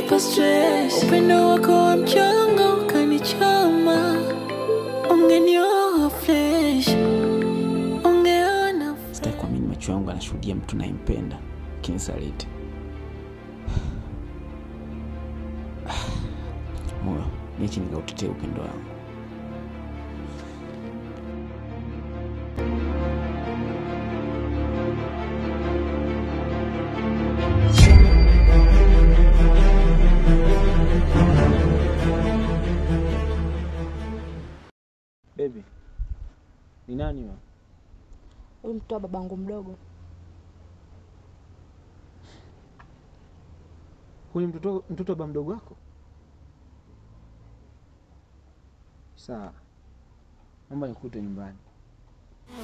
Umenipa stress, upendo wako wa mchanga ukanichoma. Ungenioa flesh, ungeona. Sitaki kuamini macho yangu anashuhudia mtu nayempenda kinisaliti. Moyo, niache nikautetee upendo wangu. Baby, ni nani wewe? Huyu mtoto wa babangu mdogo. Huyu mtoto wa baba mdogo wako? Sawa. Naomba nikute nyumbani.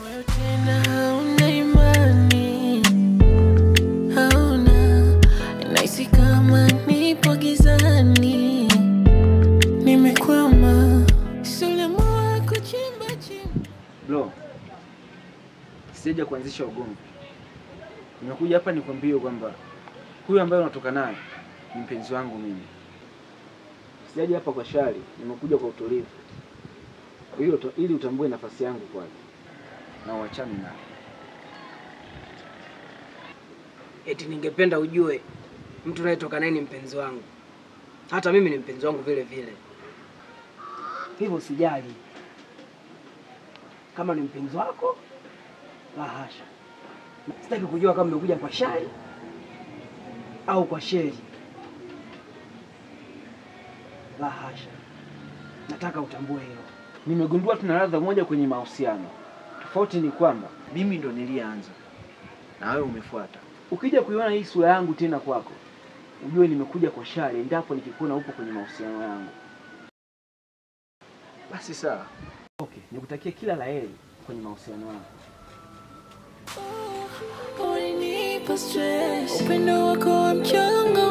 Moyo tena hauna imani, hauna. Nahisi kama nipo gizani, nimekwama. Sulemwa kuchimba chimba. Bro, sijaja kuanzisha ugomvi. Nimekuja hapa nikwambie kwamba huyu ambaye unatoka naye ni mpenzi wangu mimi. Sijaja hapa kwa shari, nimekuja kwa utulivu. Ili utambue nafasi yangu kwake. Na uachane naye. Eti ningependa ujue mtu anayetoka naye ni mpenzi wangu. Hata mimi ni mpenzi wangu vile vile. Hivyo usijali. Kama ni mpenzi wako, la hasha. Sitaki kujua kama umekuja kwa shari au kwa sheri. La hasha. Nataka utambue hilo. Nimegundua tuna ladha moja kwenye mahusiano. Tofauti ni kwamba mimi ndo nilianza na wewe umefuata. Ukija kuiona hii sura yangu tena kwako, ujue nimekuja kwa shari endapo nikikuona upo kwenye mahusiano yangu. Basi sawa. Okay, nikutakia kila laheri kwenye mahusiano yangu. Umenipa stress, upendo wako wa mchanga